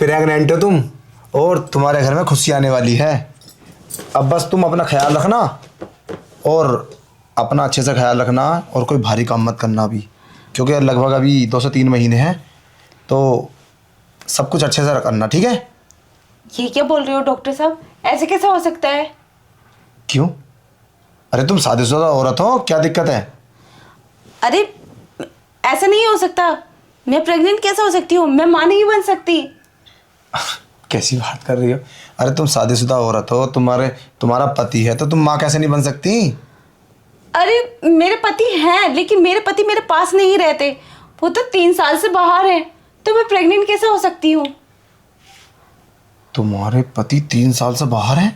Pregnant हो तुम और तुम्हारे घर में खुशी आने वाली है। अब बस तुम अपना ख्याल रखना और अपना अच्छे से ख्याल रखना और कोई भारी काम मत करना अभी, क्योंकि लगभग अभी 2 से 3 महीने हैं, तो सब कुछ अच्छे से करना, ठीक है? ये क्या बोल रहे हो डॉक्टर साहब, ऐसे कैसे हो सकता है? क्यों? अरे तुम शादीशुदा औरत हो, क्या दिक्कत है? अरे ऐसा नहीं हो सकता, मैं प्रेग्नेंट कैसे हो सकती हूँ? मैं माँ नहीं बन सकती। कैसी बात कर रही हो? अरे तुम शादीशुदा औरत हो, तुम्हारा पति है, तो तुम माँ कैसे नहीं बन सकती? अरे मेरे पति हैं, लेकिन मेरे पति मेरे पास नहीं रहते, वो तो 3 साल से बाहर है, तो मैं प्रेग्नेंट कैसे हो सकती हूँ? तुम्हारे पति 3 साल से बाहर हैं,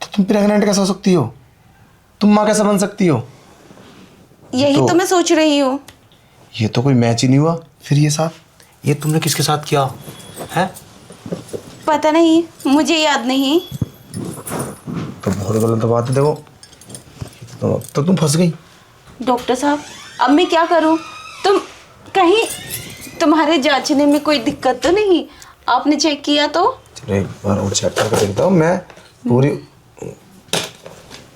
तो तुम प्रेग्नेंट कैसे हो सकती हो? तुम माँ कैसे बन सकती हो? यही तो मैं सोच रही हूँ। ये तो कोई मैच ही नहीं हुआ। फिर ये तुमने किसके साथ किया है? पता नहीं, मुझे याद नहीं। तो बहुत गलत बात है। देखो तो तुम फंस गई। डॉक्टर साहब अब मैं क्या करूँ? तुम कहीं तुम्हारे जांचने में कोई दिक्कत तो नहीं? आपने चेक किया तो? चलो एक बार और चेक करके देखता हूँ। मैं पूरी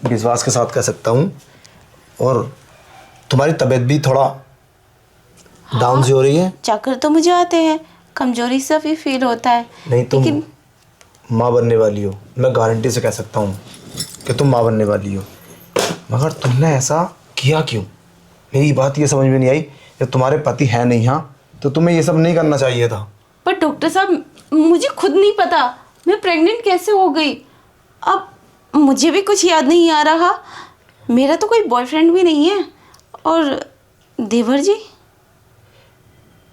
विश्वास के साथ कह सकता हूँ। और तुम्हारी तबीयत भी थोड़ा डाउन सी हो रही है। चक्कर तो मुझे आते हैं, कमजोरी सा भी फील होता है। नहीं, तुम लेकिन माँ बनने वाली हो, मैं गारंटी से कह सकता हूँ कि तुम माँ बनने वाली हो। मगर तुमने ऐसा किया क्यों? मेरी बात ये समझ में नहीं आई। जब तुम्हारे पति हैं नहीं यहाँ, तो तुम्हें ये सब नहीं करना चाहिए था। पर डॉक्टर साहब मुझे खुद नहीं पता मैं प्रेग्नेंट कैसे हो गई। अब मुझे भी कुछ याद नहीं आ रहा। मेरा तो कोई बॉयफ्रेंड भी नहीं है। और देवर जी?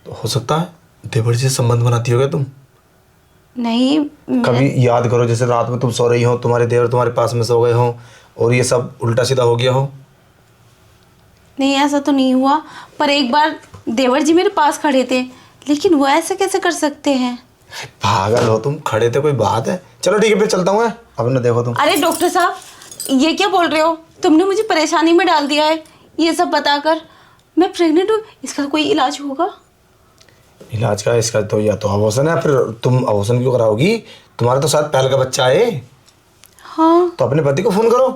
तो हो सकता है देवर जी से संबंध बनाती हो क्या तुम? नहीं कभी याद करो, जैसे रात में तुम सो रही हो, तुम्हारे देवर तुम्हारे पास में सो गए हो और ये सब उल्टा सीधा हो गया हो। नहीं, ऐसा तो नहीं हुआ। पर एक बार देवर जी मेरे पास खड़े थे, लेकिन वो ऐसे कैसे कर सकते हैं? पागल हो तुम, खड़े थे कोई बात है? चलो ठीक है, फिर चलता हूँ मैं। अब ना देखो तुम। अरे डॉक्टर साहब ये क्या बोल रहे हो? तुमने मुझे परेशानी में डाल दिया है ये सब बताकर। मैं प्रेग्नेंट हूँ, इसका कोई इलाज होगा? इलाज का इसका तो या तो अबॉर्शन है, फिर तुम अबॉर्शन क्यों कराओगी? तुम्हारा तो शायद पहले का बच्चा है। हाँ। तो अपने पति को फोन करो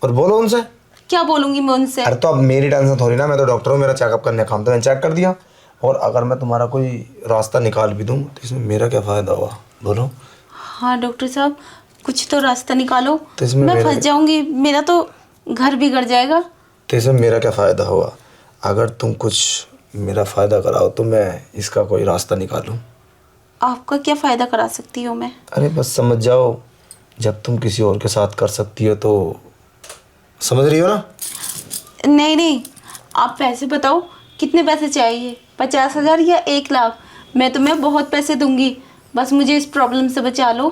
और बोलो उनसे। क्या बोलूंगी मैं उनसे? अरे तो अब मेरी टेंशन थोड़ी ना, मैं तो डॉक्टर हूँ, मेरा चेकअप करने का काम तो मैंने चेक कर दिया। और अगर मैं तुम्हारा कोई रास्ता निकाल भी दूँ तो इसमें मेरा क्या फ़ायदा हुआ, बोलो? हाँ डॉक्टर साहब कुछ तो रास्ता निकालो। तो इसमें मैं फंस जाऊंगी, मेरा तो घर बिगड़ जाएगा। तो इसमें मेरा क्या फ़ायदा हुआ? अगर तुम कुछ मेरा फ़ायदा कराओ तो मैं इसका कोई रास्ता निकालूं। आपका क्या फ़ायदा करा सकती हूँ मैं? अरे बस समझ जाओ, जब तुम किसी और के साथ कर सकती हो तो समझ रही हो ना? नहीं नहीं, आप पैसे बताओ, कितने पैसे चाहिए? 50,000 या 1 लाख? मैं तुम्हें बहुत पैसे दूंगी, बस मुझे इस प्रॉब्लम से बचा लो।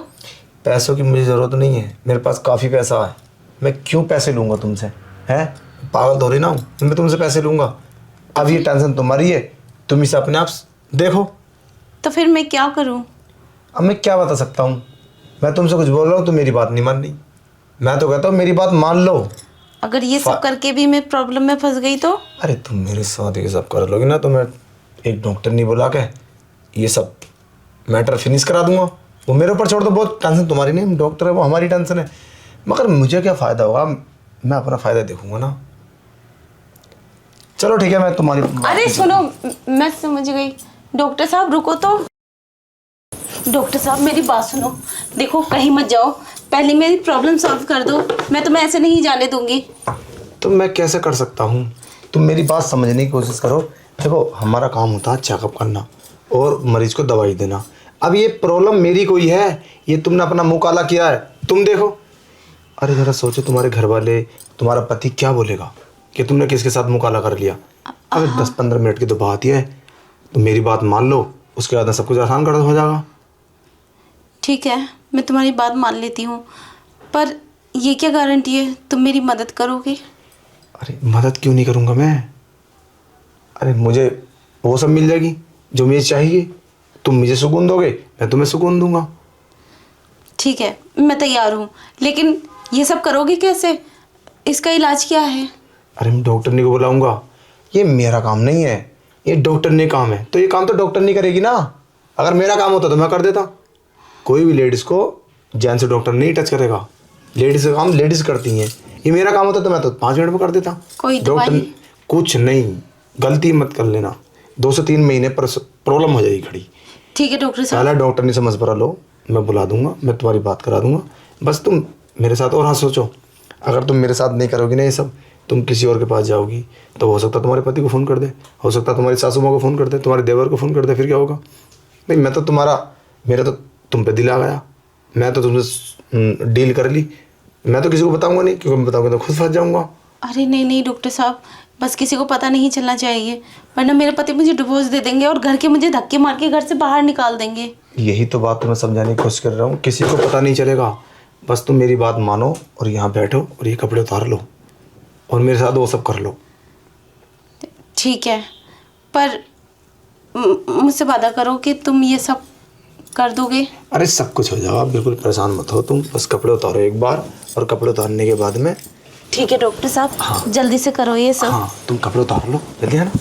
पैसों की मुझे ज़रूरत नहीं है, मेरे पास काफ़ी पैसा है। मैं क्यों पैसे लूँगा तुमसे? हैं, पागल तो रही ना हूँ मैं तुमसे पैसे लूँगा? अब ये टेंशन तुम्हारी है, तुम इसे अपने आप देखो। तो फिर मैं क्या करूं? अब मैं क्या बता सकता हूँ? मैं तुमसे कुछ बोल रहा हूँ तो मेरी बात नहीं मान रही। मैं तो कहता हूँ मेरी बात मान लो। अगर ये सब करके भी मैं प्रॉब्लम में फंस गई तो? अरे तुम मेरे साथ ये सब कर लोगी ना तो मैं एक डॉक्टर नहीं बुला के ये सब मैटर फिनिश करा दूंगा। वो मेरे ऊपर छोड़ दो, बहुत टेंशन तुम्हारी नहीं, डॉक्टर है वो हमारी टेंशन है। मगर मुझे क्या फ़ायदा होगा? मैं अपना फ़ायदा देखूंगा ना। चलो ठीक है, मैं तुम्हारी अरे सुनो, मैं समझ गई। डॉक्टर साहब रुको तो। डॉक्टर साहब मेरी बात सुनो, देखो कहीं मत जाओ, पहले मेरी प्रॉब्लम सॉल्व कर दो, मैं तुम्हें ऐसे नहीं जाने दूंगी। तो मैं कैसे कर सकता हूँ? तुम मेरी बात समझने की कोशिश करो। देखो हमारा काम होता है चेकअप करना और मरीज को दवाई देना। अब ये प्रॉब्लम मेरी कोई है? ये तुमने अपना मुँह काला किया है, तुम देखो। अरे ज़रा सोचो, तुम्हारे घर वाले, तुम्हारा पति क्या बोलेगा कि तुमने किसके साथ मुँह काला कर लिया? अगर 10-15 मिनट की तो बात ही है, तो मेरी बात मान लो, उसके बाद सब कुछ आसान कर हो जाएगा। ठीक है, मैं तुम्हारी बात मान लेती हूँ, पर ये क्या गारंटी है तुम मेरी मदद करोगे? अरे मदद क्यों नहीं करूँगा मैं? अरे मुझे वो सब मिल जाएगी जो मुझे चाहिए। तुम मुझे सुकून दोगे, मैं तुम्हें सुकून दूंगा। ठीक है, मैं तैयार हूँ, लेकिन ये सब करोगे कैसे? इसका इलाज क्या है? अरे मैं डॉक्टर नहीं को बुलाऊंगा, ये मेरा काम नहीं है, ये डॉक्टर ने काम है, तो ये काम तो डॉक्टर नहीं करेगी ना। अगर मेरा काम होता तो मैं कर देता। कोई भी लेडीज़ को जेंट्स डॉक्टर नहीं टच करेगा, लेडीज़ का काम लेडीज़ करती हैं। ये मेरा काम होता तो मैं तो 5 मिनट में कर देता। कोई डॉक्टर दवाई? कुछ नहीं, गलती मत कर लेना, 2 से 3 महीने पर प्रॉब्लम हो जाएगी खड़ी। ठीक है डॉक्टर साहब। पहला डॉक्टर नहीं समझ पा लो, मैं बुला दूंगा, मैं तुम्हारी बात करा दूंगा। बस तुम मेरे साथ और हाँ सोचो, अगर तुम मेरे साथ नहीं करोगी ना ये सब, तुम किसी और के पास जाओगी तो हो सकता तुम्हारे पति को फ़ोन कर दे, हो सकता तुम्हारी सासू माँ को फ़ोन कर दे, तुम्हारे देवर को फ़ोन कर दे, फिर क्या होगा? नहीं, मैं तो मेरा तो तुम पे दिल आ गया, मैं तो तुमसे डील कर ली, मैं तो किसी को बताऊंगा नहीं, क्योंकि मैं बताऊंगा तो खुद फंस जाऊंगा। अरे नहीं नहीं डॉक्टर साहब, बस किसी को पता नहीं चलना चाहिए, वरना मेरे पति मुझे डिवोर्स दे देंगे और घर के मुझे धक्के मार के घर से बाहर निकाल देंगे। यही तो बात मैं समझाने की कोशिश कर रहा हूँ, किसी को पता नहीं चलेगा। बस तुम मेरी बात मानो और यहाँ बैठो और ये कपड़े उतार लो और मेरे साथ वो सब कर लो। ठीक है, पर मुझसे वादा करो कि तुम ये सब कर दोगे। अरे सब कुछ हो जाएगा, बिल्कुल परेशान मत हो तुम, बस कपड़े उतारो एक बार, और कपड़े उतारने के बाद में। ठीक है डॉक्टर साहब। हाँ। जल्दी से करो ये सब। हाँ तुम कपड़े उतार लो जल्दी, है ना,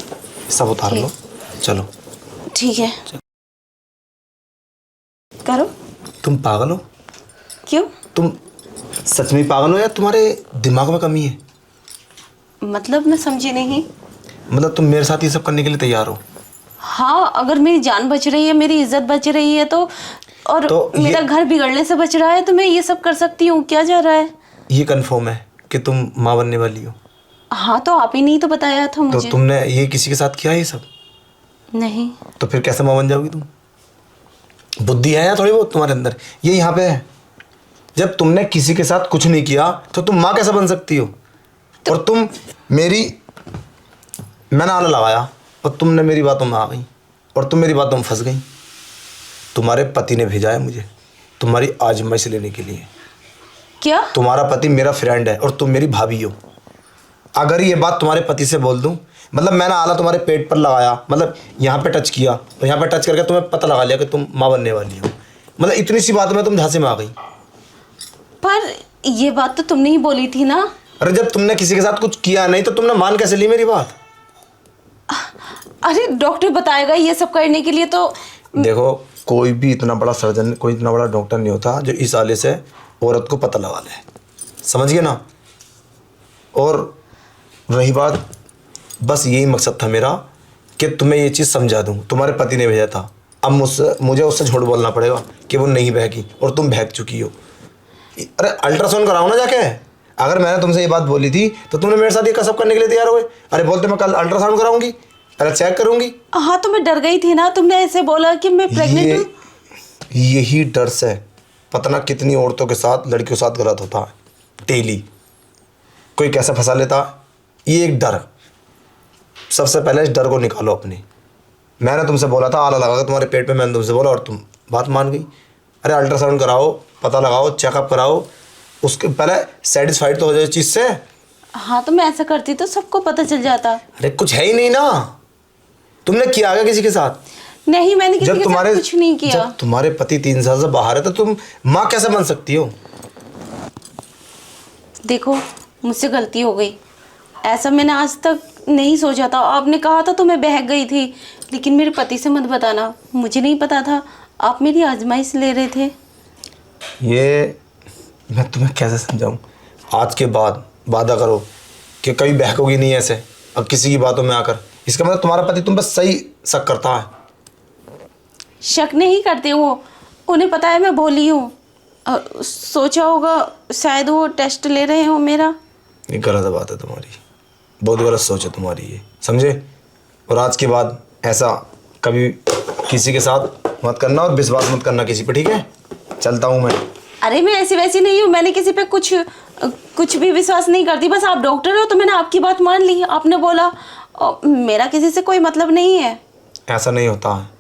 सब उतार लो, चलो। ठीक है, करो। तुम पागल हो? क्यों? तुम सच में पागल हो या तुम्हारे दिमाग में कमी है? मतलब मैं समझी नहीं। मतलब तुम मेरे साथ ये सब करने के लिए तैयार हो? हाँ, अगर मेरी जान बच रही है, मेरी इज्जत बच रही है तो, और तो मेरा घर बिगड़ने से बच रहा है तो मैं ये सब कर सकती हूँ। क्या जा रहा है? ये कंफर्म है कि तुम माँ बनने वाली हो? हाँ, तो आप ही नहीं तो बताया था तो मुझे। तुमने ये किसी के साथ किया ये सब? नहीं। तो फिर कैसे माँ बन जाओगी तुम? बुद्धि है या थोड़ी बहुत तुम्हारे अंदर? ये यहाँ पे है। जब तुमने किसी के साथ कुछ नहीं किया तो तुम माँ कैसे बन सकती हो? और तुम मैंने आला लगाया और तुमने मेरी बातों में आ गई और तुम मेरी बातों में फंस गई। तुम्हारे पति ने भेजा है मुझे तुम्हारी आजमाइश लेने के लिए। क्या? तुम्हारा पति मेरा फ्रेंड है और तुम मेरी भाभी हो। अगर ये बात तुम्हारे पति से बोल दूं, मतलब मैंने आला तुम्हारे पेट पर लगाया, मतलब यहाँ पे टच किया और यहाँ पे टच करके तुम्हें पता लगा लिया कि तुम माँ बनने वाली हो, मतलब इतनी सी बात में तुम झांसे में आ गई। पर ये बात तो तुमने ही बोली थी ना। अरे जब तुमने किसी के साथ कुछ किया नहीं तो तुमने मान कैसे ली मेरी बात? अरे डॉक्टर बताएगा ये सब करने के लिए तो। देखो, कोई भी इतना बड़ा सर्जन, कोई इतना बड़ा डॉक्टर नहीं होता जो इस आले से औरत को पता लगा ले, समझ गए ना? और रही बात, बस यही मकसद था मेरा कि तुम्हें ये चीज़ समझा दूं। तुम्हारे पति ने भेजा था, अब मुझे उससे झूठ बोलना पड़ेगा कि वो नहीं बहकी और तुम बहक चुकी हो। अरे अल्ट्रासाउंड कराओ ना जाके। अगर मैंने तुमसे ये बात बोली थी तो तुमने मेरे साथ ये कसब करने के लिए तैयार हुए। अरे बोलते मैं कल अल्ट्रासाउंड कराऊंगी, पहले चेक करूंगी। हाँ, तो मैं डर गई थी ना, तुमने ऐसे बोला कि मैं प्रेग्नेंट हूँ। यही डर से पता ना कितनी औरतों के साथ, लड़कियों के साथ गलत होता है डेली। कोई कैसे फंसा लेता है, ये एक डर। सबसे पहले इस डर को निकालो अपनी। मैंने तुमसे बोला था आला लगा के तुम्हारे पेट पे, मैंने तुमसे बोला और तुम बात मान गई। अरे अल्ट्रासाउंड कराओ, पता लगाओ, चेकअप कराओ, उसके पहले सेटिस्फाइड तो हो जाए चीज़ से। हाँ, तो मैं ऐसा करती तो सबको पता चल जाता। अरे कुछ है ही नहीं ना। तुमने किया आगे किसी के साथ? नहीं, मैंने किसी के साथ कुछ नहीं किया। जब तुम्हारे पति 3 साल से बाहर है तो तुम माँ कैसे बन सकती हो? देखो, मुझसे गलती हो गई, ऐसा मैंने आज तक नहीं सोचा था। आपने कहा था तो मैं बहक गई थी, लेकिन मेरे पति से मत बताना, मुझे नहीं पता था आप मेरी आजमाइश ले रहे थे। ये मैं तुम्हें कैसे समझाऊं? आज के बाद वादा करो कि कभी बहकोगी नहीं ऐसे अब किसी की बातों में आकर। इसका मतलब तुम्हारा पति तुम बस सही शक करता है। शक नहीं करते वो, उन्हें पता है मैं भोली हूँ। सोचा होगा शायद वो टेस्ट ले रहे हो मेरा। ये गलत बात है तुम्हारी, बहुत गलत सोच है तुम्हारी ये, समझे? और आज के बाद ऐसा कभी किसी के साथ मत करना और विश्वास मत करना किसी पे, ठीक है? चलता हूँ मैं। अरे मैं ऐसी वैसी नहीं हूँ, मैंने किसी पे कुछ भी विश्वास नहीं करती। बस आप डॉक्टर हो तो मैंने आपकी बात मान ली, आपने बोला, और मेरा किसी से कोई मतलब नहीं है। ऐसा नहीं होता है।